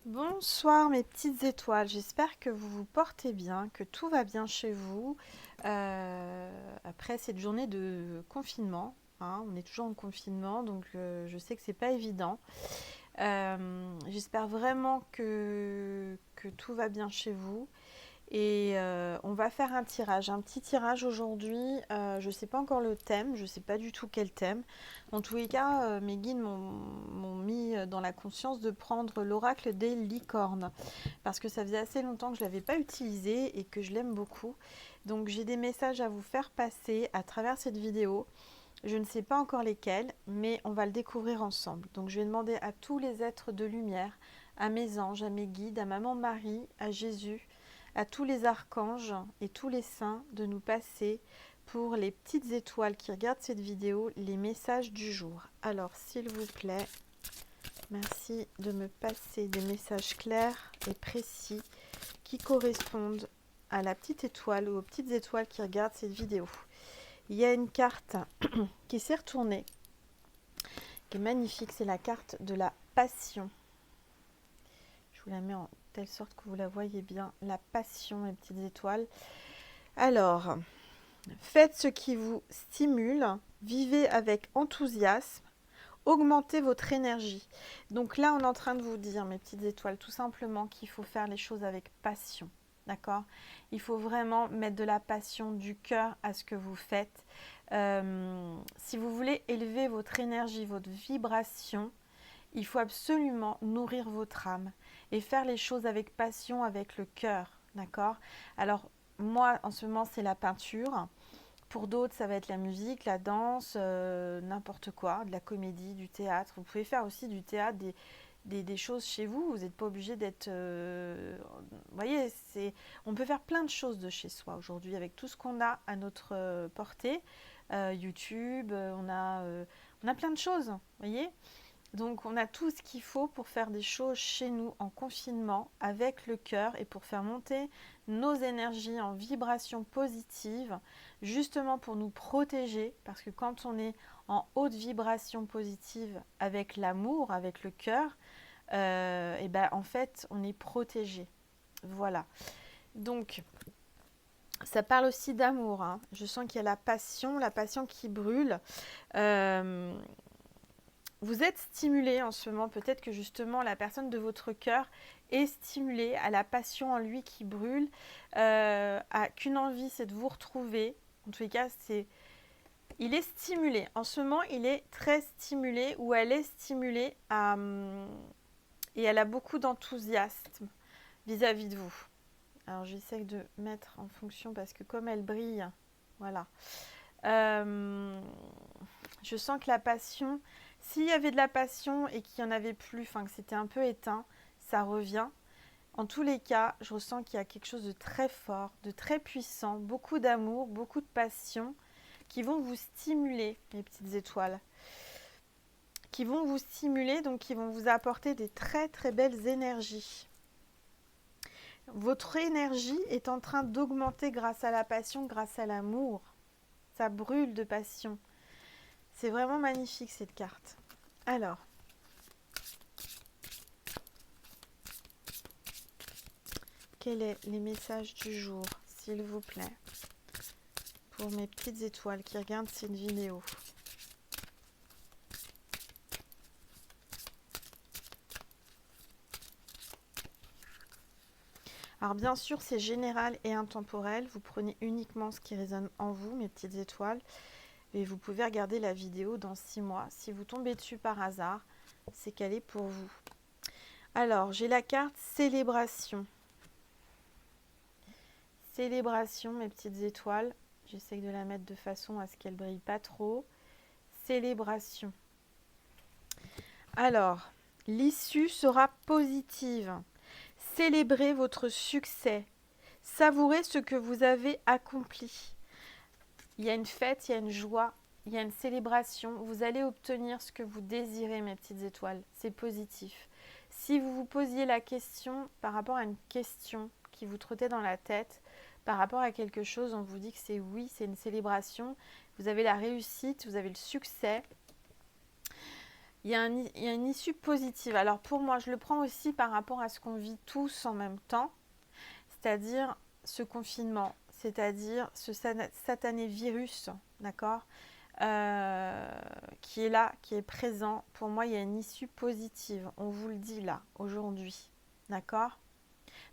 Bonsoir mes petites étoiles, j'espère que vous vous portez bien, que tout va bien chez vous après cette journée de confinement, hein. On est toujours en confinement, donc je sais que c'est pas évident. J'espère vraiment que tout va bien chez vous. Et on va faire un petit tirage aujourd'hui. Je ne sais pas encore le thème, je ne sais pas du tout quel thème. En tous les cas, mes guides m'ont mis dans la conscience de prendre l'oracle des licornes. Parce que ça faisait assez longtemps que je ne l'avais pas utilisé et que je l'aime beaucoup. Donc j'ai des messages à vous faire passer à travers cette vidéo. Je ne sais pas encore lesquels, mais on va le découvrir ensemble. Donc je vais demander à tous les êtres de lumière, à mes anges, à mes guides, à Maman Marie, à Jésus, à tous les archanges et tous les saints de nous passer pour les petites étoiles qui regardent cette vidéo les messages du jour. Alors s'il vous plaît, merci de me passer des messages clairs et précis qui correspondent à la petite étoile ou aux petites étoiles qui regardent cette vidéo. Il y a une carte qui s'est retournée, qui est magnifique, c'est la carte de la passion. Je vous la mets en telle sorte que vous la voyez bien, la passion, mes petites étoiles. Alors, faites ce qui vous stimule, vivez avec enthousiasme, augmentez votre énergie. Donc là, on est en train de vous dire, mes petites étoiles, tout simplement qu'il faut faire les choses avec passion. D'accord? Il faut vraiment mettre de la passion, du cœur à ce que vous faites. Si vous voulez élever votre énergie, votre vibration, il faut absolument nourrir votre âme et faire les choses avec passion, avec le cœur. D'accord? Alors, moi, en ce moment, c'est la peinture. Pour d'autres, ça va être la musique, la danse, n'importe quoi, de la comédie, du théâtre. Vous pouvez faire aussi du théâtre, des choses chez vous. Vous n'êtes pas obligé d'être... vous voyez, on peut faire plein de choses de chez soi aujourd'hui avec tout ce qu'on a à notre portée. YouTube, on a plein de choses, vous voyez. Donc on a tout ce qu'il faut pour faire des choses chez nous en confinement avec le cœur et pour faire monter nos énergies en vibration positive, justement pour nous protéger, parce que quand on est en haute vibration positive avec l'amour, avec le cœur, et ben en fait on est protégé. Voilà. Donc ça parle aussi d'amour, hein. Je sens qu'il y a la passion qui brûle. Euh, Vous êtes stimulé en ce moment, peut-être que justement la personne de votre cœur est stimulée à la passion en lui qui brûle, à qu'une envie, c'est de vous retrouver. En tous les cas, il est stimulé. En ce moment, il est très stimulé ou elle est stimulée et elle a beaucoup d'enthousiasme vis-à-vis de vous. Alors j'essaie de mettre en fonction parce que comme elle brille, voilà. Euh, je sens que la passion, s'il y avait de la passion et qu'il n'y en avait plus, enfin que c'était un peu éteint, ça revient. En tous les cas, je ressens qu'il y a quelque chose de très fort, de très puissant, beaucoup d'amour, beaucoup de passion qui vont vous stimuler, les petites étoiles. Qui vont vous stimuler, donc qui vont vous apporter des très très belles énergies. Votre énergie est en train d'augmenter grâce à la passion, grâce à l'amour. Ça brûle de passion. C'est vraiment magnifique cette carte. Alors, quels sont les messages du jour, s'il vous plaît, pour mes petites étoiles qui regardent cette vidéo? Alors bien sûr, c'est général et intemporel. Vous prenez uniquement ce qui résonne en vous, mes petites étoiles. Et vous pouvez regarder la vidéo dans 6 mois. Si vous tombez dessus par hasard, c'est qu'elle est pour vous. Alors, j'ai la carte célébration. Célébration, mes petites étoiles. J'essaie de la mettre de façon à ce qu'elle brille pas trop. Célébration. Alors, l'issue sera positive. Célébrez votre succès. Savourez ce que vous avez accompli. Il y a une fête, il y a une joie, il y a une célébration. Vous allez obtenir ce que vous désirez, mes petites étoiles. C'est positif. Si vous vous posiez la question par rapport à une question qui vous trottait dans la tête, par rapport à quelque chose, on vous dit que c'est oui, c'est une célébration. Vous avez la réussite, vous avez le succès. il y a une issue positive. Alors pour moi, je le prends aussi par rapport à ce qu'on vit tous en même temps, c'est-à-dire ce confinement, c'est-à-dire ce satané virus, d'accord, qui est là, qui est présent. Pour moi, il y a une issue positive. On vous le dit là, aujourd'hui, d'accord.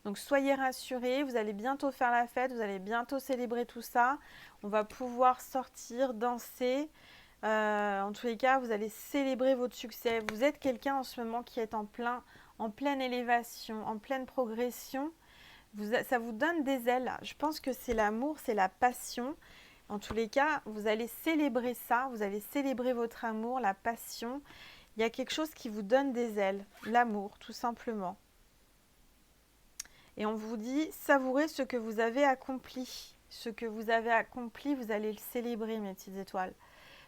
Donc soyez rassurés, vous allez bientôt faire la fête, vous allez bientôt célébrer tout ça. On va pouvoir sortir, danser. En tous les cas, vous allez célébrer votre succès. Vous êtes quelqu'un en ce moment qui est en pleine élévation, en pleine progression. Ça vous donne des ailes. Je pense que c'est l'amour, c'est la passion. En tous les cas, vous allez célébrer ça, vous allez célébrer votre amour, la passion. Il y a quelque chose qui vous donne des ailes, l'amour, tout simplement. Et on vous dit, savourez ce que vous avez accompli. Ce que vous avez accompli, vous allez le célébrer, mes petites étoiles.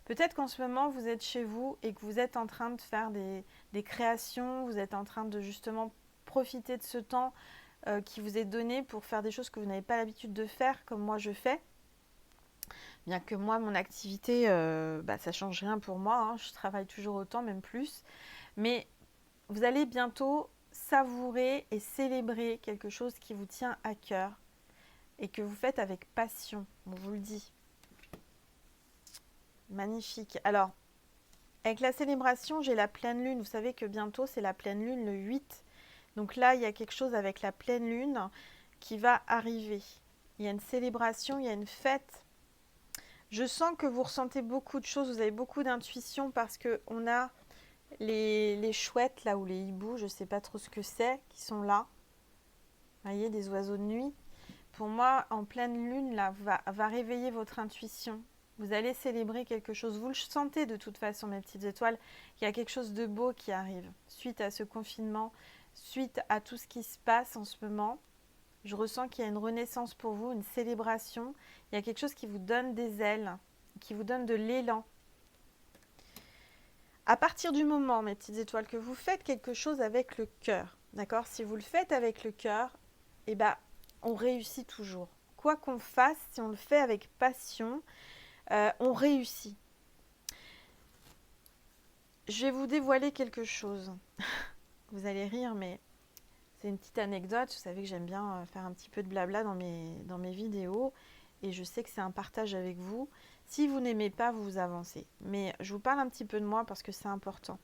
Peut-être qu'en ce moment, vous êtes chez vous et que vous êtes en train de faire des créations, vous êtes en train de justement profiter de ce temps qui vous est donné pour faire des choses que vous n'avez pas l'habitude de faire, comme moi je fais. Bien que moi, mon activité, ça ne change rien pour moi, hein. Je travaille toujours autant, même plus. Mais vous allez bientôt savourer et célébrer quelque chose qui vous tient à cœur et que vous faites avec passion, on vous le dit. Magnifique. Alors, avec la célébration, j'ai la pleine lune. Vous savez que bientôt, c'est la pleine lune, le 8. Donc là, il y a quelque chose avec la pleine lune qui va arriver. Il y a une célébration, il y a une fête. Je sens que vous ressentez beaucoup de choses, vous avez beaucoup d'intuition parce qu'on a les chouettes là ou les hiboux, je ne sais pas trop ce que c'est, qui sont là. Vous voyez, des oiseaux de nuit. Pour moi, en pleine lune, là, va réveiller votre intuition. Vous allez célébrer quelque chose. Vous le sentez de toute façon, mes petites étoiles. Il y a quelque chose de beau qui arrive suite à ce confinement, suite à tout ce qui se passe en ce moment. Je ressens qu'il y a une renaissance pour vous, une célébration. Il y a quelque chose qui vous donne des ailes, qui vous donne de l'élan. À partir du moment, mes petites étoiles, que vous faites quelque chose avec le cœur, d'accord? Si vous le faites avec le cœur, eh ben, on réussit toujours. Quoi qu'on fasse, si on le fait avec passion, on réussit. Je vais vous dévoiler quelque chose. Vous allez rire, mais c'est une petite anecdote. Vous savez que j'aime bien faire un petit peu de blabla dans mes vidéos. Et je sais que c'est un partage avec vous. Si vous n'aimez pas, vous avancez. Mais je vous parle un petit peu de moi parce que c'est important.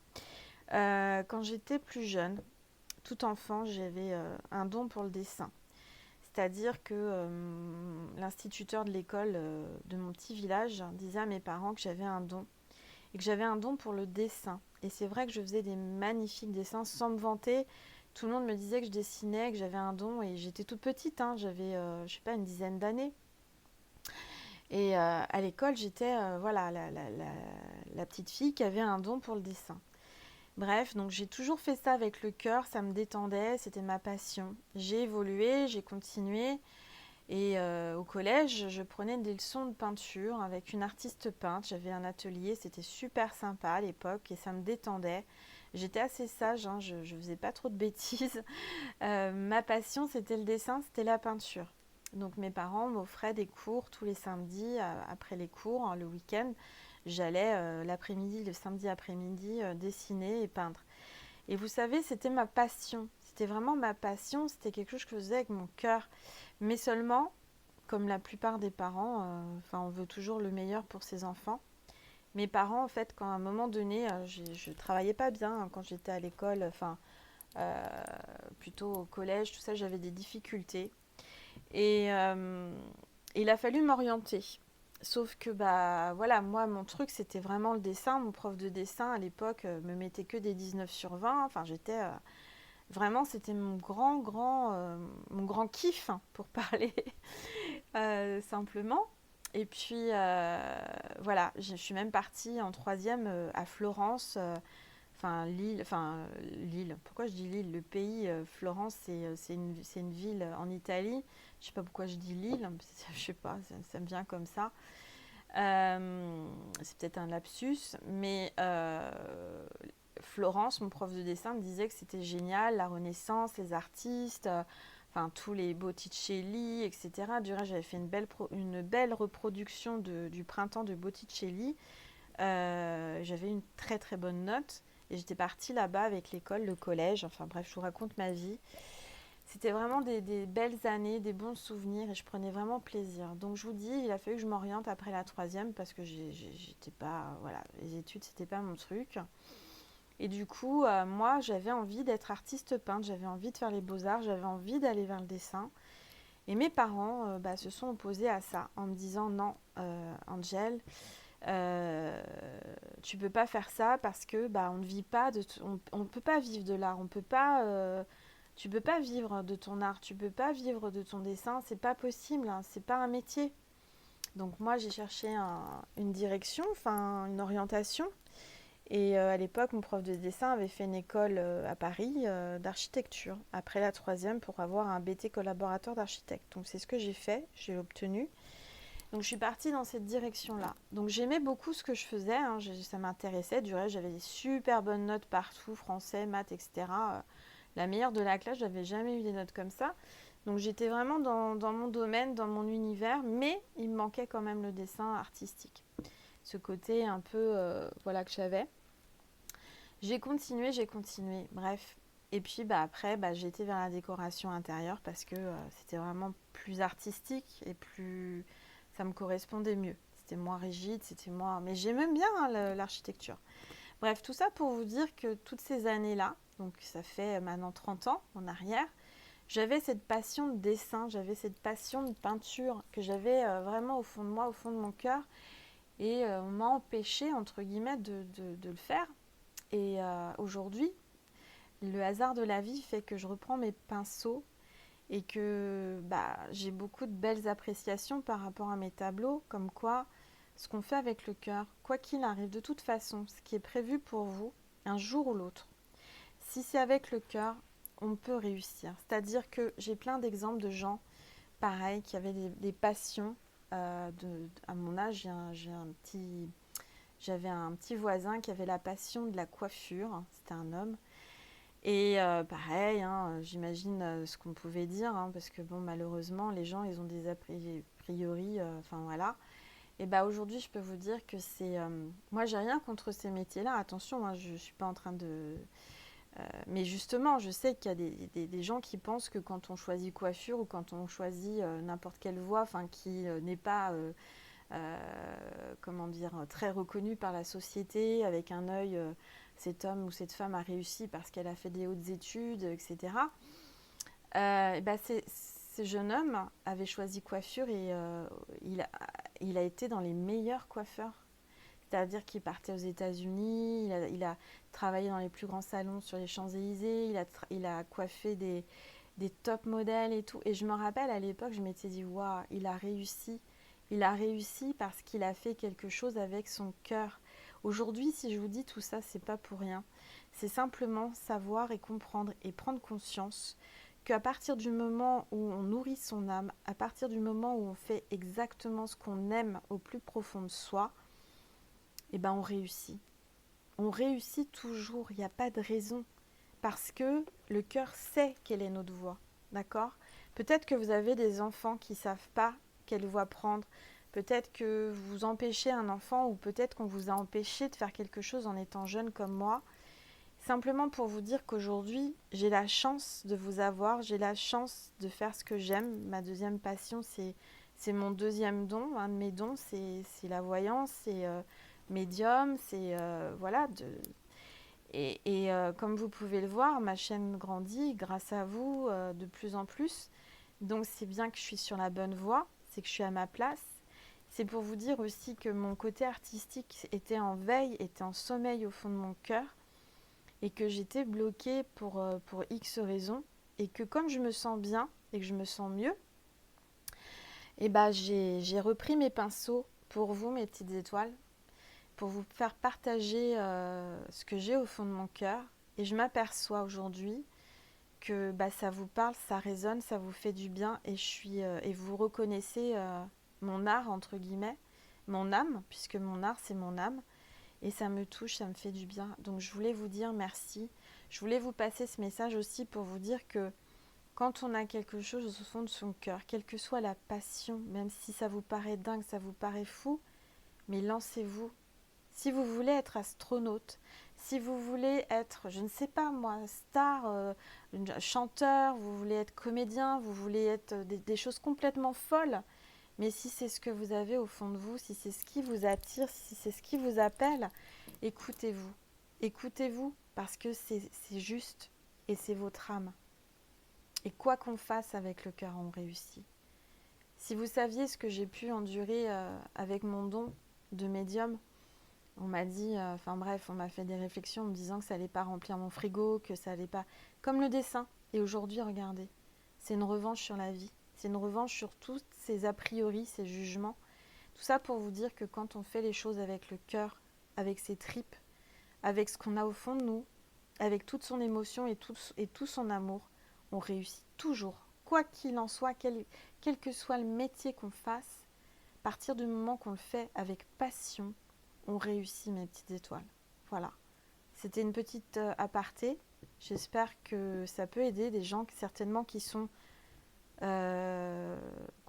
Quand j'étais plus jeune, tout enfant, j'avais un don pour le dessin. C'est-à-dire que l'instituteur de l'école de mon petit village disait à mes parents que j'avais un don. Et que j'avais un don pour le dessin. Et c'est vrai que je faisais des magnifiques dessins sans me vanter. Tout le monde me disait que je dessinais, que j'avais un don. Et j'étais toute petite, hein, j'avais, je sais pas, une dizaine d'années. Et à l'école, j'étais voilà, la petite fille qui avait un don pour le dessin. Bref, donc j'ai toujours fait ça avec le cœur, ça me détendait, c'était ma passion. J'ai évolué, j'ai continué. Et au collège, je prenais des leçons de peinture avec une artiste peintre. J'avais un atelier, c'était super sympa à l'époque et ça me détendait. J'étais assez sage, hein, je ne faisais pas trop de bêtises. Ma passion, c'était le dessin, c'était la peinture. Donc mes parents m'offraient des cours tous les samedis après les cours, hein, le week-end. J'allais l'après-midi, le samedi après-midi, dessiner et peindre. Et vous savez, c'était ma passion. C'était vraiment ma passion, c'était quelque chose que je faisais avec mon cœur. Mais seulement, comme la plupart des parents, on veut toujours le meilleur pour ses enfants. Mes parents, en fait, quand à un moment donné, je travaillais pas bien hein, quand j'étais à l'école, euh, plutôt au collège, tout ça, j'avais des difficultés. Et il a fallu m'orienter. Sauf que, bah voilà, moi, mon truc, c'était vraiment le dessin. Mon prof de dessin, à l'époque, me mettait que des 19 sur 20. Enfin, j'étais... vraiment, c'était mon grand kiff, hein, pour parler simplement. Et puis, voilà, je suis même partie en troisième à Florence, Lille. Pourquoi je dis Lille? Le pays, Florence, c'est une ville en Italie. Je sais pas pourquoi je dis Lille, je sais pas, ça me vient comme ça. C'est peut-être un lapsus, mais Florence, mon prof de dessin, me disait que c'était génial, la Renaissance, les artistes, tous les Botticelli, etc. Du reste, j'avais fait une belle reproduction du printemps de Botticelli. J'avais une très très bonne note. Et j'étais partie là-bas avec l'école, le collège, enfin bref, je vous raconte ma vie. C'était vraiment des belles années, des bons souvenirs et je prenais vraiment plaisir. Donc je vous dis, il a fallu que je m'oriente après la troisième parce que j'étais pas, voilà, les études c'était pas mon truc. Et du coup, moi j'avais envie d'être artiste peintre, j'avais envie de faire les beaux-arts, j'avais envie d'aller vers le dessin. Et mes parents se sont opposés à ça en me disant non, Angel, euh, tu peux pas faire ça parce que on ne vit pas on peut pas vivre de l'art, on peut pas tu peux pas vivre de ton art, tu peux pas vivre de ton dessin, c'est pas possible, hein, c'est pas un métier. Donc moi j'ai cherché une direction, enfin une orientation. Et à l'époque, mon prof de dessin avait fait une école à Paris d'architecture, après la troisième, pour avoir un BT collaborateur d'architecte. Donc c'est ce que j'ai fait, j'ai obtenu. Donc je suis partie dans cette direction-là. Donc j'aimais beaucoup ce que je faisais, hein, ça m'intéressait. Du reste, j'avais des super bonnes notes partout, français, maths, etc. La meilleure de la classe, j'avais jamais eu des notes comme ça. Donc j'étais vraiment dans mon domaine, dans mon univers, mais il me manquait quand même le dessin artistique. Ce côté un peu voilà que j'avais. J'ai continué, bref. Et puis après, j'ai été vers la décoration intérieure parce que c'était vraiment plus artistique et plus ça me correspondait mieux. C'était moins rigide, c'était moins. Mais j'aimais bien hein, l'architecture. Bref, tout ça pour vous dire que toutes ces années-là, donc ça fait maintenant 30 ans en arrière, j'avais cette passion de dessin, j'avais cette passion de peinture que j'avais vraiment au fond de moi, au fond de mon cœur. Et on m'a empêché, entre guillemets, de le faire. Et aujourd'hui, le hasard de la vie fait que je reprends mes pinceaux et que j'ai beaucoup de belles appréciations par rapport à mes tableaux, comme quoi ce qu'on fait avec le cœur, quoi qu'il arrive, de toute façon, ce qui est prévu pour vous, un jour ou l'autre, si c'est avec le cœur, on peut réussir. C'est-à-dire que j'ai plein d'exemples de gens, pareil, qui avaient des passions. À mon âge, j'avais un petit voisin qui avait la passion de la coiffure, c'était un homme. Et pareil, hein, j'imagine ce qu'on pouvait dire, hein, parce que bon, malheureusement, les gens, ils ont des a priori, enfin voilà. Et aujourd'hui, je peux vous dire que c'est... moi, j'ai rien contre ces métiers-là, attention, hein, je ne suis pas en train de... mais justement, je sais qu'il y a des gens qui pensent que quand on choisit coiffure ou quand on choisit n'importe quelle voie, enfin, qui n'est pas... comment dire, très reconnue par la société, avec un œil, cet homme ou cette femme a réussi parce qu'elle a fait des hautes études, etc. Ce jeune homme avait choisi coiffure et il a été dans les meilleurs coiffeurs. C'est-à-dire qu'il partait aux États-Unis, il a travaillé dans les plus grands salons sur les Champs-Élysées, il a coiffé des top modèles et tout. Et je me rappelle à l'époque, je m'étais dit, waouh, il a réussi. Il a réussi parce qu'il a fait quelque chose avec son cœur. Aujourd'hui, si je vous dis tout ça, c'est pas pour rien. C'est simplement savoir et comprendre et prendre conscience qu'à partir du moment où on nourrit son âme, à partir du moment où on fait exactement ce qu'on aime au plus profond de soi, on réussit. On réussit toujours, il n'y a pas de raison. Parce que le cœur sait quelle est notre voie. D'accord ? Peut-être que vous avez des enfants qui ne savent pas quelle voie prendre. Peut-être que vous empêchez un enfant ou peut-être qu'on vous a empêché de faire quelque chose en étant jeune comme moi. Simplement pour vous dire qu'aujourd'hui, j'ai la chance de vous avoir, j'ai la chance de faire ce que j'aime. Ma deuxième passion, c'est mon deuxième don. Un de mes dons, c'est la voyance, c'est médium, c'est voilà, comme vous pouvez le voir, ma chaîne grandit grâce à vous de plus en plus. Donc c'est bien que je suis sur la bonne voie, c'est que je suis à ma place. C'est pour vous dire aussi que mon côté artistique était en veille, était en sommeil au fond de mon cœur et que j'étais bloquée pour X raisons. Et que comme je me sens bien et que je me sens mieux, j'ai repris mes pinceaux pour vous, mes petites étoiles, pour vous faire partager ce que j'ai au fond de mon cœur. Et je m'aperçois aujourd'hui que ça vous parle, ça résonne, ça vous fait du bien et vous reconnaissez mon art, entre guillemets, mon âme, puisque mon art, c'est mon âme. Et ça me touche, ça me fait du bien. Donc je voulais vous dire merci. Je voulais vous passer ce message aussi pour vous dire que quand on a quelque chose au fond de son cœur, quelle que soit la passion, même si ça vous paraît dingue, ça vous paraît fou, mais lancez-vous. Si vous voulez être astronaute, Si vous voulez être, je ne sais pas moi, star, chanteur, vous voulez être comédien, vous voulez être des choses complètement folles, mais si c'est ce que vous avez au fond de vous, si c'est ce qui vous attire, si c'est ce qui vous appelle, écoutez-vous. Écoutez-vous parce que c'est juste et c'est votre âme. Et quoi qu'on fasse avec le cœur, on réussit. Si vous saviez ce que j'ai pu endurer avec mon don de médium, on m'a dit, on m'a fait des réflexions en me disant que ça allait pas remplir mon frigo, que ça allait pas... Comme le dessin. Et aujourd'hui, regardez, c'est une revanche sur la vie. C'est une revanche sur tous ces a priori, ces jugements. Tout ça pour vous dire que quand on fait les choses avec le cœur, avec ses tripes, avec ce qu'on a au fond de nous, avec toute son émotion et tout son amour, on réussit toujours. Quoi qu'il en soit, quel que soit le métier qu'on fasse, à partir du moment qu'on le fait avec passion, on réussit, mes petites étoiles. Voilà. C'était une petite aparté. J'espère que ça peut aider des gens certainement qui ont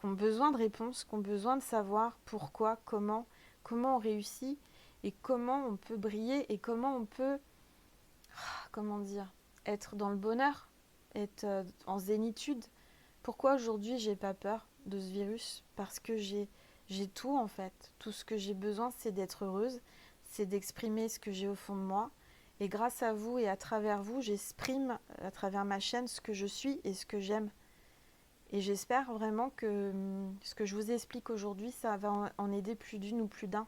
besoin de réponses, qui ont besoin de savoir pourquoi, comment on réussit et comment on peut briller et comment on peut, être dans le bonheur, être en zénitude. Pourquoi aujourd'hui j'ai pas peur de ce virus? Parce que j'ai tout en fait. Tout ce que j'ai besoin, c'est d'être heureuse, c'est d'exprimer ce que j'ai au fond de moi. Et grâce à vous et à travers vous, j'exprime à travers ma chaîne ce que je suis et ce que j'aime. Et j'espère vraiment que ce que je vous explique aujourd'hui, ça va en aider plus d'une ou plus d'un.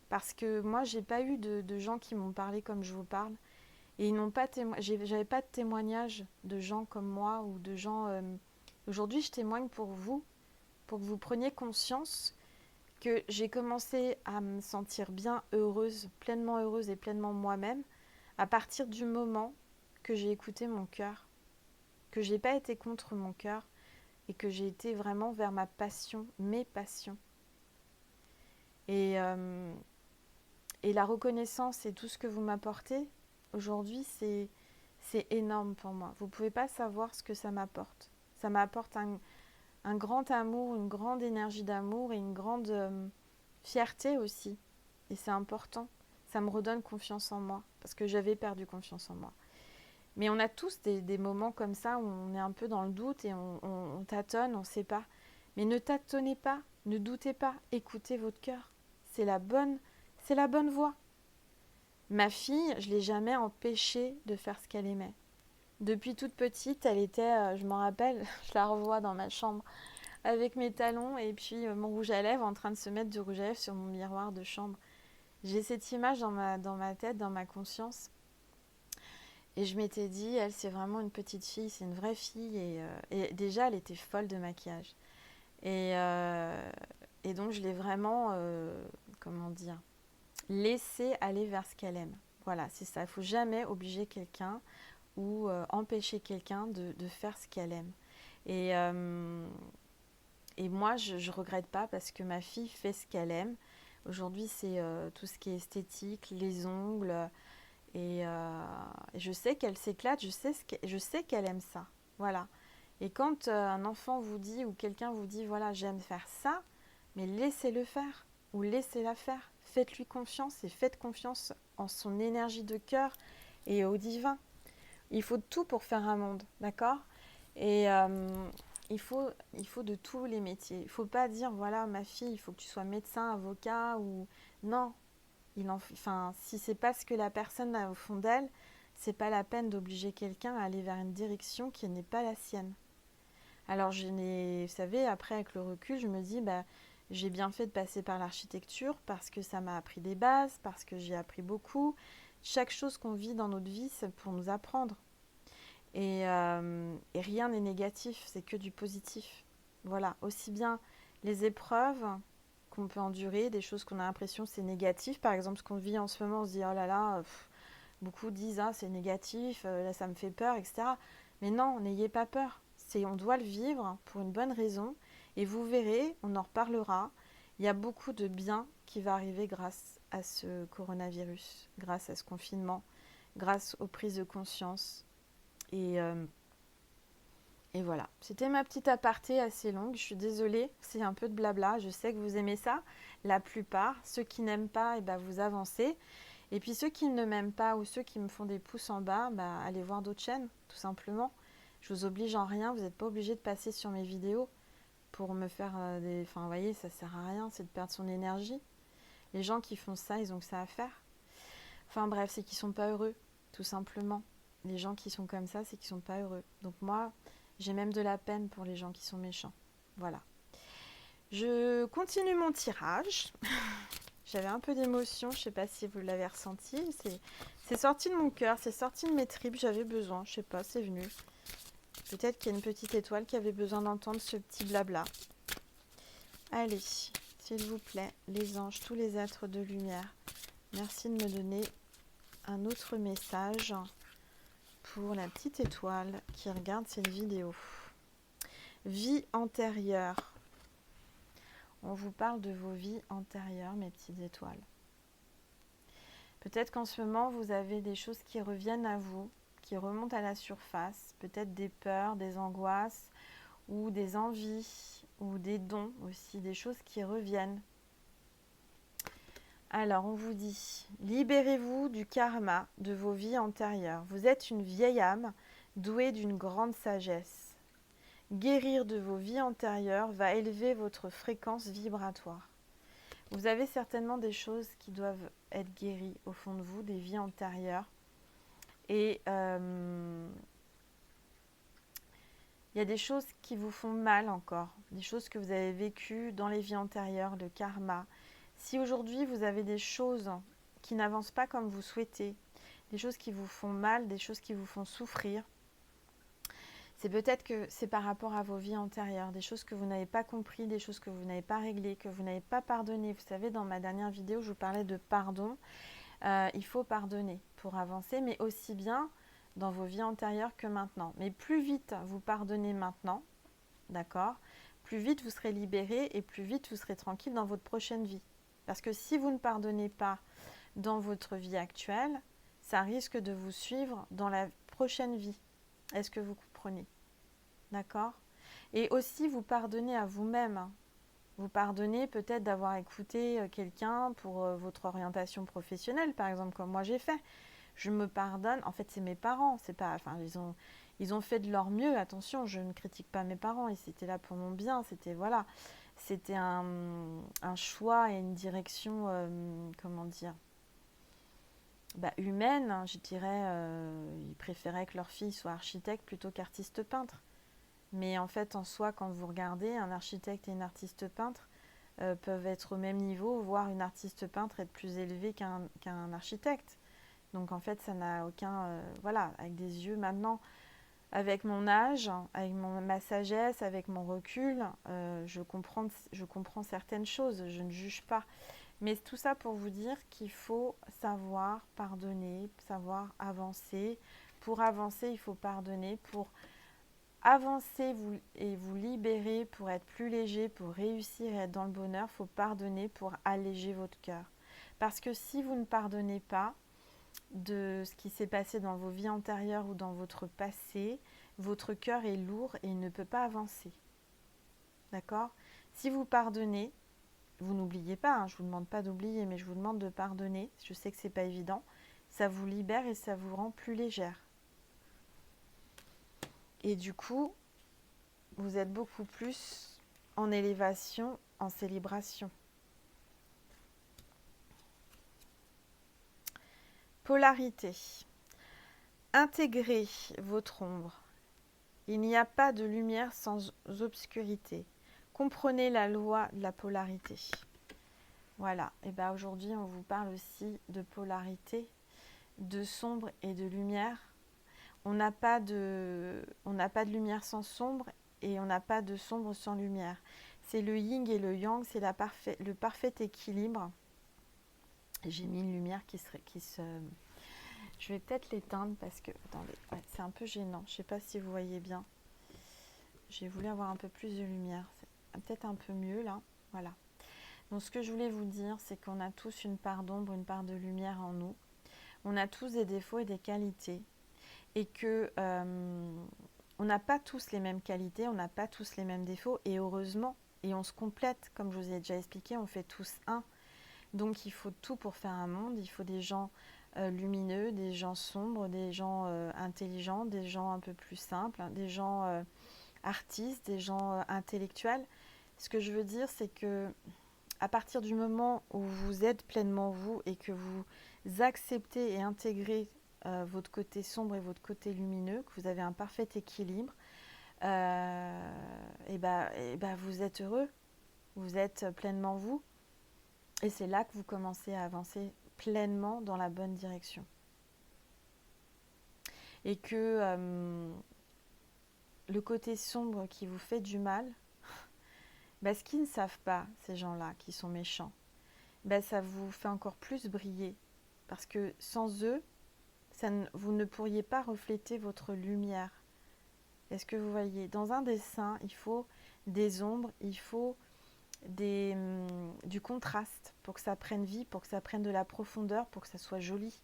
Parce que moi, j'ai pas eu de gens qui m'ont parlé comme je vous parle. Et ils n'ont pas j'avais pas de témoignage de gens comme moi ou de gens... Aujourd'hui, je témoigne pour que vous preniez conscience que j'ai commencé à me sentir bien heureuse, pleinement heureuse et pleinement moi-même à partir du moment que j'ai écouté mon cœur, que j'ai pas été contre mon cœur et que j'ai été vraiment vers ma passion, mes passions. Et la reconnaissance et tout ce que vous m'apportez aujourd'hui, c'est énorme pour moi. Vous ne pouvez pas savoir ce que ça m'apporte. Ça m'apporte un grand amour, une grande énergie d'amour et une grande fierté aussi. Et c'est important. Ça me redonne confiance en moi parce que j'avais perdu confiance en moi. Mais on a tous des moments comme ça où on est un peu dans le doute et on tâtonne, on ne sait pas. Mais ne tâtonnez pas, ne doutez pas, écoutez votre cœur. C'est la bonne voie. Ma fille, je ne l'ai jamais empêchée de faire ce qu'elle aimait. Depuis toute petite, elle était, je m'en rappelle, je la revois dans ma chambre avec mes talons et puis mon rouge à lèvres en train de se mettre du rouge à lèvres sur mon miroir de chambre. J'ai cette image dans ma tête, dans ma conscience. Et je m'étais dit, elle, c'est vraiment une petite fille, c'est une vraie fille. Et déjà, elle était folle de maquillage. Et donc, je l'ai vraiment, laissée aller vers ce qu'elle aime. Voilà, c'est ça. Il ne faut jamais obliger quelqu'un ou empêcher quelqu'un de faire ce qu'elle aime. Et moi, je ne regrette pas parce que ma fille fait ce qu'elle aime. Aujourd'hui, c'est tout ce qui est esthétique, les ongles. Et je sais qu'elle s'éclate, je sais qu'elle aime ça. Voilà. Et quand un enfant vous dit ou quelqu'un vous dit, voilà, j'aime faire ça, mais laissez-le faire ou laissez-la faire. Faites-lui confiance et faites confiance en son énergie de cœur et au divin. Il faut tout pour faire un monde, d'accord? Et il faut de tous les métiers. Il ne faut pas dire, voilà, ma fille, il faut que tu sois médecin, avocat ou... Non, si c'est pas ce que la personne a au fond d'elle, c'est pas la peine d'obliger quelqu'un à aller vers une direction qui n'est pas la sienne. Alors vous savez, après avec le recul, je me dis, j'ai bien fait de passer par l'architecture parce que ça m'a appris des bases, parce que j'ai appris beaucoup. Chaque chose qu'on vit dans notre vie, c'est pour nous apprendre. Et rien n'est négatif, c'est que du positif. Voilà, aussi bien les épreuves qu'on peut endurer, des choses qu'on a l'impression c'est négatif. Par exemple, ce qu'on vit en ce moment, on se dit, oh là là, beaucoup disent, c'est négatif, là ça me fait peur, etc. Mais non, n'ayez pas peur. On doit le vivre pour une bonne raison. Et vous verrez, on en reparlera, il y a beaucoup de bien qui va arriver grâce à ce coronavirus, grâce à ce confinement, grâce aux prises de conscience. Et voilà, c'était ma petite aparté assez longue, je suis désolée, c'est un peu de blabla, je sais que vous aimez ça, la plupart. Ceux qui n'aiment pas, vous avancez. Et puis ceux qui ne m'aiment pas ou ceux qui me font des pouces en bas, bah, allez voir d'autres chaînes, tout simplement. Je vous oblige en rien, vous n'êtes pas obligé de passer sur mes vidéos pour me faire des... Enfin, vous voyez, ça sert à rien, c'est de perdre son énergie. Les gens qui font ça, ils ont que ça à faire. Enfin bref, c'est qu'ils sont pas heureux, tout simplement. Les gens qui sont comme ça, c'est qu'ils sont pas heureux. Donc moi, j'ai même de la peine pour les gens qui sont méchants. Voilà. Je continue mon tirage. J'avais un peu d'émotion, je ne sais pas si vous l'avez ressenti. C'est sorti de mon cœur, c'est sorti de mes tripes, j'avais besoin, je ne sais pas, c'est venu. Peut-être qu'il y a une petite étoile qui avait besoin d'entendre ce petit blabla. Allez, s'il vous plaît, les anges, tous les êtres de lumière, merci de me donner un autre message pour la petite étoile qui regarde cette vidéo. Vie antérieure. On vous parle de vos vies antérieures, mes petites étoiles. Peut-être qu'en ce moment, vous avez des choses qui reviennent à vous, qui remontent à la surface, peut-être des peurs, des angoisses, ou des envies, ou des dons aussi, des choses qui reviennent. Alors, on vous dit, libérez-vous du karma de vos vies antérieures. Vous êtes une vieille âme douée d'une grande sagesse. Guérir de vos vies antérieures va élever votre fréquence vibratoire. Vous avez certainement des choses qui doivent être guéries au fond de vous, des vies antérieures. Et il y a des choses qui vous font mal encore, des choses que vous avez vécues dans les vies antérieures, le karma. Si aujourd'hui vous avez des choses qui n'avancent pas comme vous souhaitez, des choses qui vous font mal, des choses qui vous font souffrir, c'est peut-être que c'est par rapport à vos vies antérieures, des choses que vous n'avez pas compris, des choses que vous n'avez pas réglées, que vous n'avez pas pardonné. Vous savez, dans ma dernière vidéo, je vous parlais de pardon. Il faut pardonner pour avancer, mais aussi bien dans vos vies antérieures que maintenant. Mais plus vite vous pardonnez maintenant, d'accord, plus vite vous serez libéré et plus vite vous serez tranquille dans votre prochaine vie. Parce que si vous ne pardonnez pas dans votre vie actuelle, ça risque de vous suivre dans la prochaine vie. Est-ce que vous comprenez? D'accord? Et aussi vous pardonnez à vous-même. Vous pardonnez peut-être d'avoir écouté quelqu'un pour votre orientation professionnelle, par exemple, comme moi j'ai fait. Je me pardonne. En fait, c'est mes parents. C'est pas, enfin, ils ont fait de leur mieux. Attention, je ne critique pas mes parents. Ils étaient là pour mon bien. C'était voilà, c'était un choix et une direction, comment dire, humaine. Je dirais, ils préféraient que leur fille soit architecte plutôt qu'artiste peintre. Mais en fait, en soi, quand vous regardez, un architecte et une artiste peintre peuvent être au même niveau, voire une artiste peintre être plus élevée qu'un architecte. Donc en fait, ça n'a aucun... voilà, avec des yeux maintenant, avec mon âge, avec ma sagesse, avec mon recul, je comprends certaines choses, je ne juge pas. Mais tout ça pour vous dire qu'il faut savoir pardonner, savoir avancer. Pour avancer, il faut pardonner. Pour avancer et vous libérer, pour être plus léger, pour réussir et être dans le bonheur, il faut pardonner pour alléger votre cœur. Parce que si vous ne pardonnez pas de ce qui s'est passé dans vos vies antérieures ou dans votre passé, votre cœur est lourd et il ne peut pas avancer. D'accord? Si vous pardonnez, vous n'oubliez pas, je ne vous demande pas d'oublier, mais je vous demande de pardonner. Je sais que ce n'est pas évident. Ça vous libère et ça vous rend plus légère. Et du coup, vous êtes beaucoup plus en élévation, en célébration. Polarité. Intégrez votre ombre. Il n'y a pas de lumière sans obscurité. Comprenez la loi de la polarité. Voilà, et bien aujourd'hui on vous parle aussi de polarité, de sombre et de lumière. On n'a pas de lumière sans sombre et on n'a pas de sombre sans lumière. C'est le yin et le yang, c'est le parfait équilibre. J'ai mis une lumière qui se... Je vais peut-être l'éteindre parce que... Attendez, ouais, c'est un peu gênant. Je ne sais pas si vous voyez bien. J'ai voulu avoir un peu plus de lumière. C'est peut-être un peu mieux là. Voilà. Donc ce que je voulais vous dire, c'est qu'on a tous une part d'ombre, une part de lumière en nous. On a tous des défauts et des qualités. Et que on n'a pas tous les mêmes qualités, on n'a pas tous les mêmes défauts. Et heureusement, et on se complète, comme je vous ai déjà expliqué, on fait tous un. Donc il faut tout pour faire un monde. Il faut des gens lumineux, des gens sombres, des gens intelligents, des gens un peu plus simples, hein, des gens artistes, des gens intellectuels. Ce que je veux dire, c'est que à partir du moment où vous êtes pleinement vous et que vous acceptez et intégrez votre côté sombre et votre côté lumineux, que vous avez un parfait équilibre, vous êtes heureux, vous êtes pleinement vous. Et c'est là que vous commencez à avancer pleinement dans la bonne direction. Et que le côté sombre qui vous fait du mal, ce qu'ils ne savent pas, ces gens-là qui sont méchants, ça vous fait encore plus briller. Parce que sans eux, vous ne pourriez pas refléter votre lumière. Est-ce que vous voyez? Dans un dessin, il faut des ombres, il faut du contraste pour que ça prenne vie, pour que ça prenne de la profondeur, pour que ça soit joli.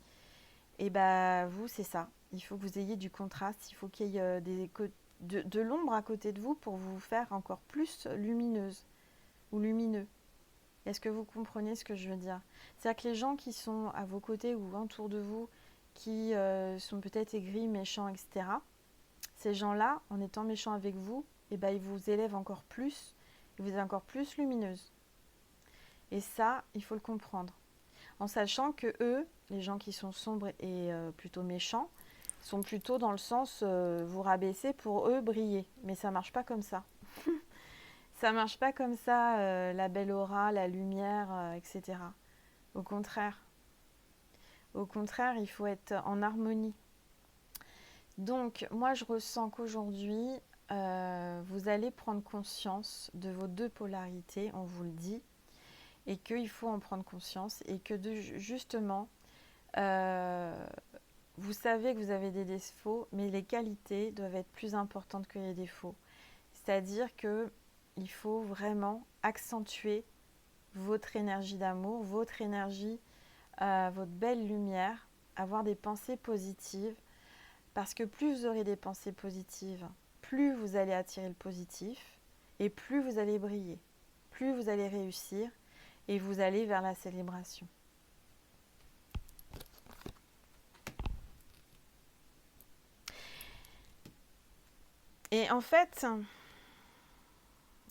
Et vous, c'est ça. Il faut que vous ayez du contraste, il faut qu'il y ait de l'ombre à côté de vous pour vous faire encore plus lumineuse ou lumineux. Est-ce que vous comprenez ce que je veux dire? C'est-à-dire que les gens qui sont à vos côtés ou autour de vous, qui sont peut-être aigris, méchants, etc., ces gens-là, en étant méchants avec vous, ils vous élèvent encore plus, ils vous êtes encore plus lumineuse. Et ça, il faut le comprendre. En sachant que eux, les gens qui sont sombres et plutôt méchants, sont plutôt dans le sens vous rabaisser pour eux briller. Mais ça ne marche pas comme ça. Ça ne marche pas comme ça, la belle aura, la lumière, etc. Au contraire. Au contraire, il faut être en harmonie. Donc, moi, je ressens qu'aujourd'hui, vous allez prendre conscience de vos deux polarités, on vous le dit, et qu'il faut en prendre conscience, et que justement, vous savez que vous avez des défauts, mais les qualités doivent être plus importantes que les défauts. C'est-à-dire qu'il faut vraiment accentuer votre énergie d'amour, votre énergie, votre belle lumière, avoir des pensées positives, parce que plus vous aurez des pensées positives, plus vous allez attirer le positif, et plus vous allez briller, plus vous allez réussir, et vous allez vers la célébration. Et en fait,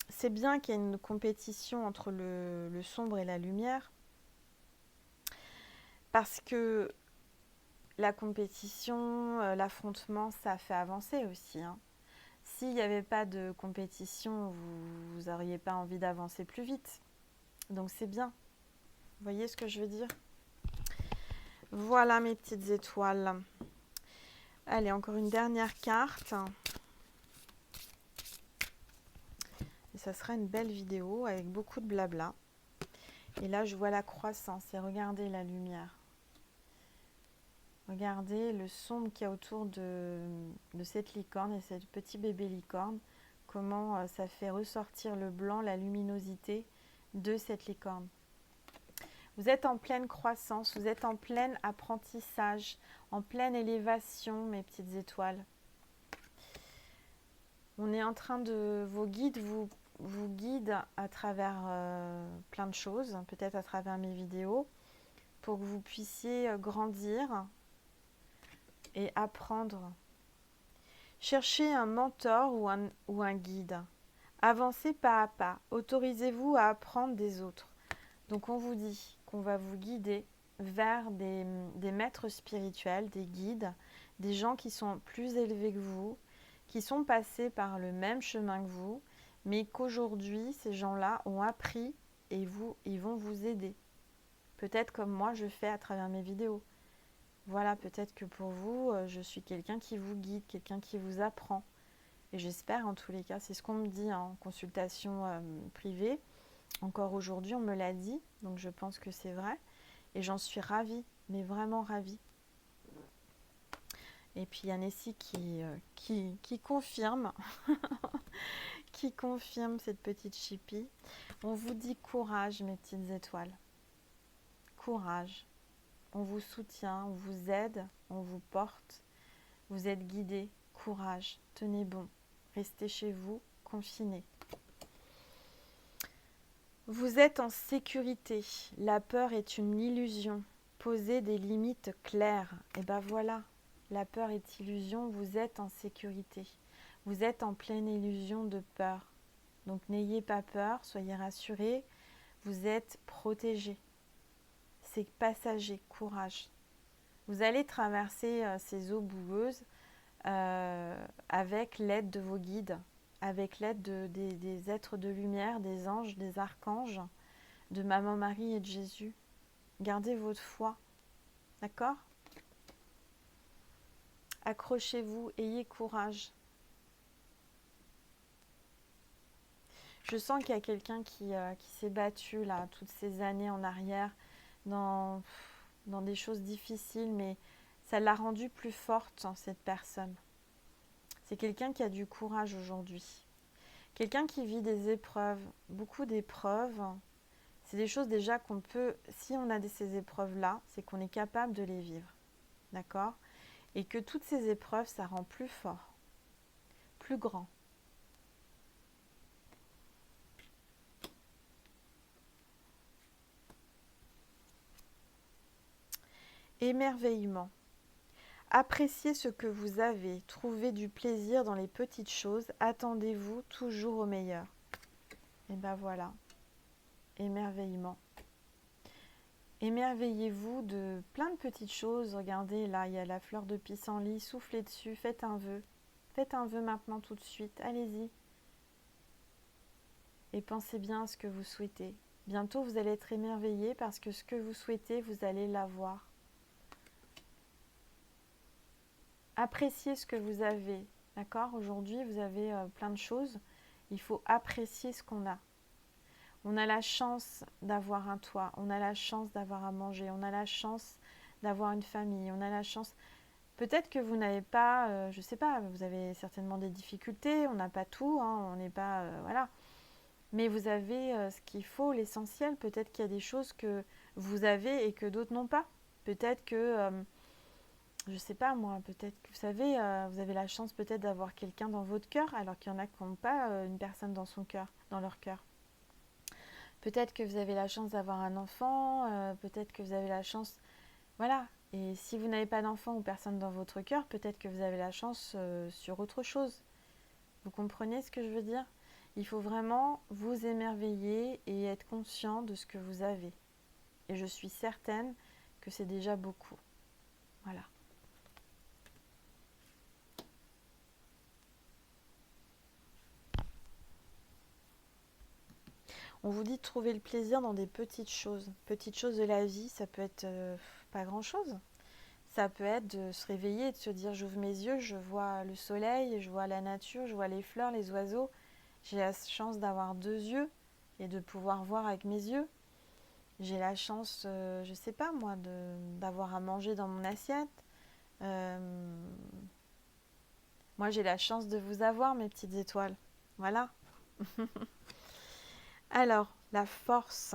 c'est bien qu'il y ait une compétition entre le sombre et la lumière, parce que la compétition, l'affrontement, ça fait avancer aussi. Hein. S'il n'y avait pas de compétition, vous n'auriez pas envie d'avancer plus vite. Donc c'est bien. Vous voyez ce que je veux dire? Voilà mes petites étoiles. Allez, encore une dernière carte. Et ça sera une belle vidéo avec beaucoup de blabla. Et là, je vois la croissance. Et regardez la lumière. Regardez le sombre qu'il y a autour de cette licorne et cette petit bébé licorne. Comment ça fait ressortir le blanc, la luminosité de cette licorne. Vous êtes en pleine croissance, vous êtes en plein apprentissage, en pleine élévation, mes petites étoiles. On est en train de... Vos guides vous guident à travers plein de choses, peut-être à travers mes vidéos, pour que vous puissiez grandir et apprendre. Cherchez un mentor ou un guide. Avancez pas à pas. Autorisez-vous à apprendre des autres. Donc on vous dit qu'on va vous guider vers des maîtres spirituels, des guides, des gens qui sont plus élevés que vous, qui sont passés par le même chemin que vous, mais qu'aujourd'hui, ces gens-là ont appris et ils vont vous aider. Peut-être comme moi, je fais à travers mes vidéos. Voilà, peut-être que pour vous, je suis quelqu'un qui vous guide, quelqu'un qui vous apprend. Et j'espère, en tous les cas, c'est ce qu'on me dit en consultation privée. Encore aujourd'hui, on me l'a dit, donc je pense que c'est vrai. Et j'en suis ravie, mais vraiment ravie. Et puis il y a Nessie qui confirme, qui confirme cette petite chipie. On vous dit courage, mes petites étoiles. Courage. On vous soutient, on vous aide, on vous porte. Vous êtes guidés. Courage. Tenez bon. Restez chez vous, confinés. Vous êtes en sécurité. La peur est une illusion. Posez des limites claires. Et ben voilà, la peur est illusion, vous êtes en sécurité. Vous êtes en pleine illusion de peur. Donc n'ayez pas peur, soyez rassurés, vous êtes protégés. C'est passager, courage. Vous allez traverser ces eaux boueuses avec l'aide de vos guides, avec l'aide des êtres de lumière, des anges, des archanges, de Maman Marie et de Jésus. Gardez votre foi, d'accord? Accrochez-vous, ayez courage. Je sens qu'il y a quelqu'un qui s'est battu là toutes ces années en arrière dans des choses difficiles, mais ça l'a rendue plus forte, cette personne. C'est quelqu'un qui a du courage aujourd'hui. Quelqu'un qui vit des épreuves, beaucoup d'épreuves. C'est des choses déjà qu'on peut, si on a ces épreuves-là, c'est qu'on est capable de les vivre. D'accord? Et que toutes ces épreuves, ça rend plus fort, plus grand. Émerveillement. Appréciez ce que vous avez, trouvez du plaisir dans les petites choses, attendez-vous toujours au meilleur. Et ben voilà, émerveillement. Émerveillez-vous de plein de petites choses. Regardez, là, il y a la fleur de pissenlit, soufflez dessus, faites un vœu. Faites un vœu maintenant tout de suite, allez-y. Et pensez bien à ce que vous souhaitez. Bientôt, vous allez être émerveillé parce que ce que vous souhaitez, vous allez l'avoir. Appréciez ce que vous avez, d'accord? Aujourd'hui, vous avez plein de choses. Il faut apprécier ce qu'on a. On a la chance d'avoir un toit, on a la chance d'avoir à manger, on a la chance d'avoir une famille, on a la chance... Peut-être que vous n'avez pas, je ne sais pas, vous avez certainement des difficultés, on n'a pas tout, hein, on n'est pas... voilà. Mais vous avez ce qu'il faut, l'essentiel. Peut-être qu'il y a des choses que vous avez et que d'autres n'ont pas. Peut-être que... je ne sais pas moi, peut-être que vous savez, vous avez la chance peut-être d'avoir quelqu'un dans votre cœur, alors qu'il y en a qui n'ont pas une personne dans son cœur, dans leur cœur. Peut-être que vous avez la chance d'avoir un enfant, peut-être que vous avez la chance... Voilà. Et si vous n'avez pas d'enfant ou personne dans votre cœur, peut-être que vous avez la chance sur autre chose. Vous comprenez ce que je veux dire? Il faut vraiment vous émerveiller et être conscient de ce que vous avez. Et je suis certaine que c'est déjà beaucoup. Voilà. On vous dit de trouver le plaisir dans des petites choses. Petites choses de la vie, ça peut être pas grand-chose. Ça peut être de se réveiller et de se dire j'ouvre mes yeux, je vois le soleil, je vois la nature, je vois les fleurs, les oiseaux. J'ai la chance d'avoir deux yeux et de pouvoir voir avec mes yeux. J'ai la chance, je sais pas moi, d'avoir à manger dans mon assiette. Moi j'ai la chance de vous avoir, mes petites étoiles. Voilà. Alors, la force.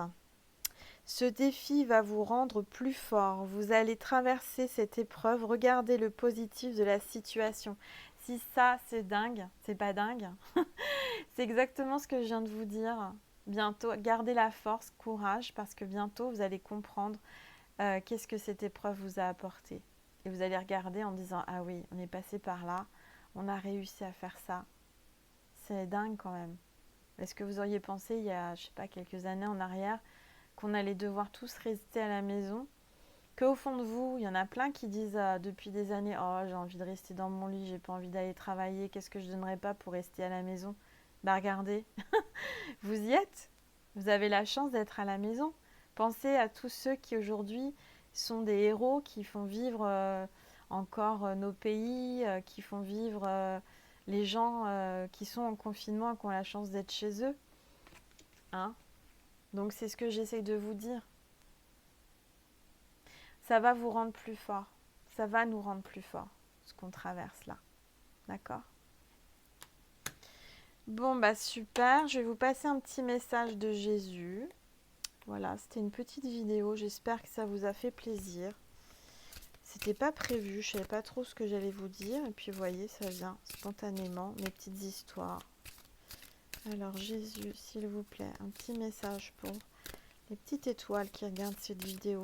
Ce défi va vous rendre plus fort. Vous allez traverser cette épreuve. Regardez le positif de la situation. Si ça, c'est dingue, c'est pas dingue. C'est exactement ce que je viens de vous dire. Bientôt, gardez la force, courage, parce que bientôt, vous allez comprendre qu'est-ce que cette épreuve vous a apporté. Et vous allez regarder en disant, ah oui, on est passé par là, on a réussi à faire ça. C'est dingue quand même. Est-ce que vous auriez pensé, il y a, je sais pas, quelques années en arrière, qu'on allait devoir tous rester à la maison, qu'au fond de vous, il y en a plein qui disent depuis des années, oh j'ai envie de rester dans mon lit, j'ai pas envie d'aller travailler, qu'est-ce que je donnerais pas pour rester à la maison? Bah regardez, vous y êtes, vous avez la chance d'être à la maison. Pensez à tous ceux qui aujourd'hui sont des héros, qui font vivre encore nos pays, qui font vivre les gens qui sont en confinement et qui ont la chance d'être chez eux. Hein? Donc c'est ce que j'essaye de vous dire. Ça va vous rendre plus fort. Ça va nous rendre plus fort, ce qu'on traverse là. D'accord? Bon, bah super. Je vais vous passer un petit message de Jésus. Voilà, c'était une petite vidéo. J'espère que ça vous a fait plaisir. C'était pas prévu. Je savais pas trop ce que j'allais vous dire. Et puis, vous voyez, ça vient spontanément. Mes petites histoires. Alors Jésus, s'il vous plaît, un petit message pour les petites étoiles qui regardent cette vidéo.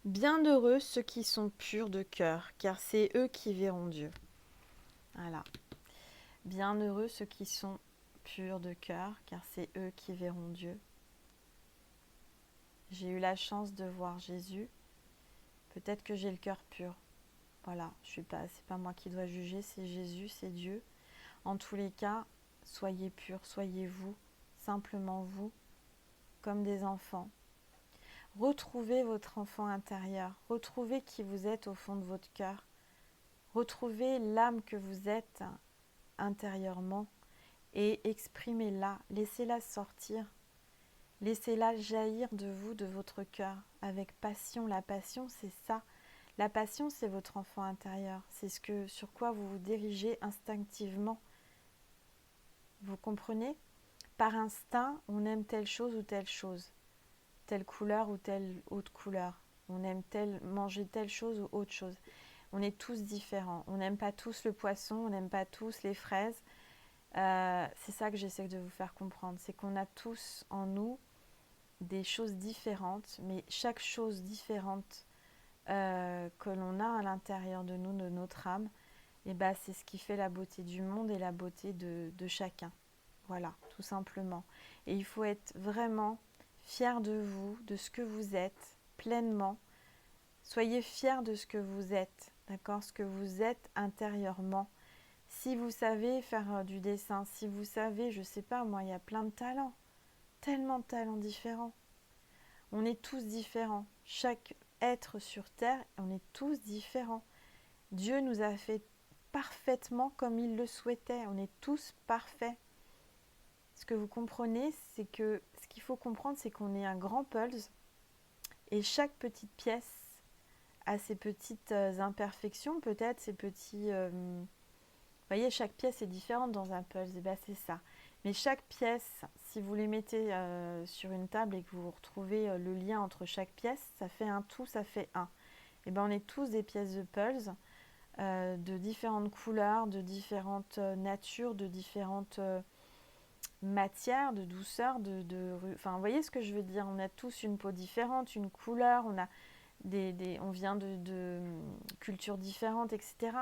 Bienheureux ceux qui sont purs de cœur, car c'est eux qui verront Dieu. Voilà. Bienheureux ceux qui sont purs de cœur, car c'est eux qui verront Dieu. J'ai eu la chance de voir Jésus. Peut-être que j'ai le cœur pur. Voilà, c'est pas moi qui dois juger, c'est Jésus, c'est Dieu. En tous les cas, soyez purs, soyez vous, simplement vous, comme des enfants. Retrouvez votre enfant intérieur, retrouvez qui vous êtes au fond de votre cœur, retrouvez l'âme que vous êtes intérieurement et exprimez-la, laissez-la sortir, laissez-la jaillir de vous, de votre cœur, avec passion. La passion, c'est ça. La passion, c'est votre enfant intérieur, c'est sur quoi vous vous dirigez instinctivement. Vous comprenez ? Par instinct, on aime telle chose ou telle couleur ou telle autre couleur. On aime manger telle chose ou autre chose. On est tous différents. On n'aime pas tous le poisson, on n'aime pas tous les fraises. C'est ça que j'essaie de vous faire comprendre. C'est qu'on a tous en nous des choses différentes, mais chaque chose différente que l'on a à l'intérieur de nous, de notre âme, et c'est ce qui fait la beauté du monde et la beauté de chacun. Voilà, tout simplement. Et il faut être vraiment fier de vous, de ce que vous êtes, pleinement. Soyez fiers de ce que vous êtes, d'accord ? Ce que vous êtes intérieurement. Si vous savez faire du dessin, si vous savez, je sais pas moi, il y a plein de talents, tellement de talents différents. On est tous différents. Chaque être sur Terre, on est tous différents. Dieu nous a fait parfaitement comme il le souhaitait. On est tous parfaits. Ce que vous comprenez, c'est que ce qu'il faut comprendre, c'est qu'on est un grand pulse et chaque petite pièce a ses petites imperfections, peut-être ses petits... vous voyez, chaque pièce est différente dans un pulse, et c'est ça. Mais chaque pièce, si vous les mettez sur une table et que vous retrouvez le lien entre chaque pièce, ça fait un tout, ça fait un. Et on est tous des pièces de pulse de différentes couleurs, de différentes natures, de différentes... matière, de douceur, enfin, vous voyez ce que je veux dire ? On a tous une peau différente, une couleur, on a on vient de cultures différentes, etc.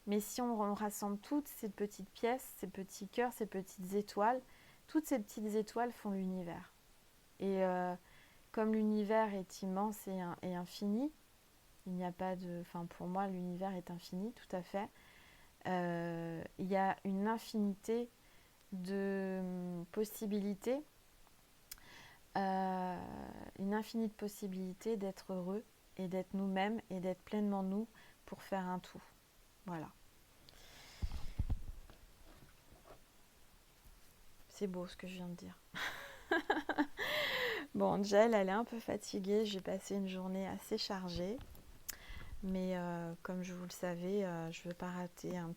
Mais si on rassemble toutes ces petites pièces, ces petits cœurs, ces petites étoiles, toutes ces petites étoiles font l'univers. Et comme l'univers est immense et infini, il n'y a pas de... Enfin, pour moi, l'univers est infini, tout à fait. Il y a une infinité de possibilités, une infinie de possibilités d'être heureux et d'être nous-mêmes et d'être pleinement nous pour faire un tout. Voilà. C'est beau ce que je viens de dire. Bon, Angel, elle est un peu fatiguée. J'ai passé une journée assez chargée. Mais comme je vous le savez, je ne veux pas rater un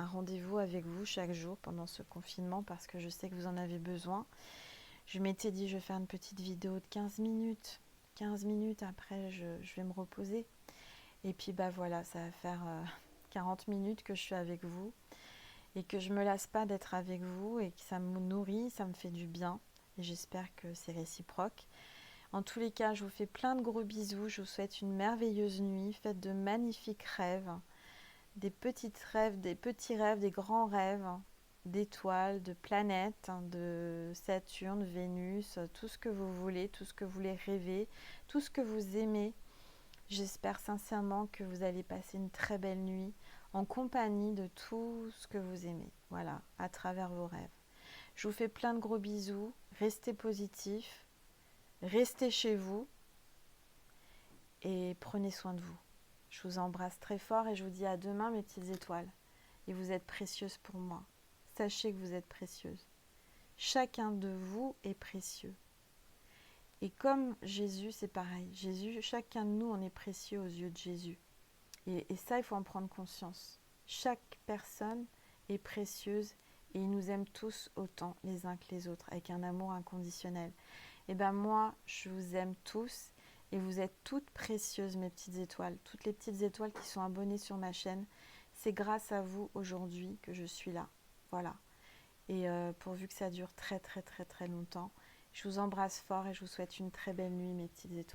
rendez-vous avec vous chaque jour pendant ce confinement parce que je sais que vous en avez besoin. Je m'étais dit, je vais faire une petite vidéo de 15 minutes. 15 minutes, après, je vais me reposer. Et puis, voilà, ça va faire 40 minutes que je suis avec vous. Et que je ne me lasse pas d'être avec vous et que ça me nourrit, ça me fait du bien. Et j'espère que c'est réciproque. En tous les cas, je vous fais plein de gros bisous. Je vous souhaite une merveilleuse nuit. Faites de magnifiques rêves. Des petits rêves, des grands rêves. D'étoiles, de planètes, de Saturne, Vénus, tout ce que vous voulez, tout ce que vous voulez rêver, tout ce que vous aimez. J'espère sincèrement que vous allez passer une très belle nuit en compagnie de tout ce que vous aimez, voilà, à travers vos rêves. Je vous fais plein de gros bisous, restez positifs, restez chez vous et prenez soin de vous. Je vous embrasse très fort et je vous dis à demain mes petites étoiles. Et vous êtes précieuses pour moi. Sachez que vous êtes précieuses. Chacun de vous est précieux. Et comme Jésus, c'est pareil. Jésus, chacun de nous, on est précieux aux yeux de Jésus. Et ça, il faut en prendre conscience. Chaque personne est précieuse et il nous aime tous autant les uns que les autres, avec un amour inconditionnel. Et ben moi, je vous aime tous et vous êtes toutes précieuses, mes petites étoiles. Toutes les petites étoiles qui sont abonnées sur ma chaîne, c'est grâce à vous aujourd'hui que je suis là. Voilà. Et pourvu que ça dure très très très très longtemps. Je vous embrasse fort et je vous souhaite une très belle nuit, mes petites étoiles.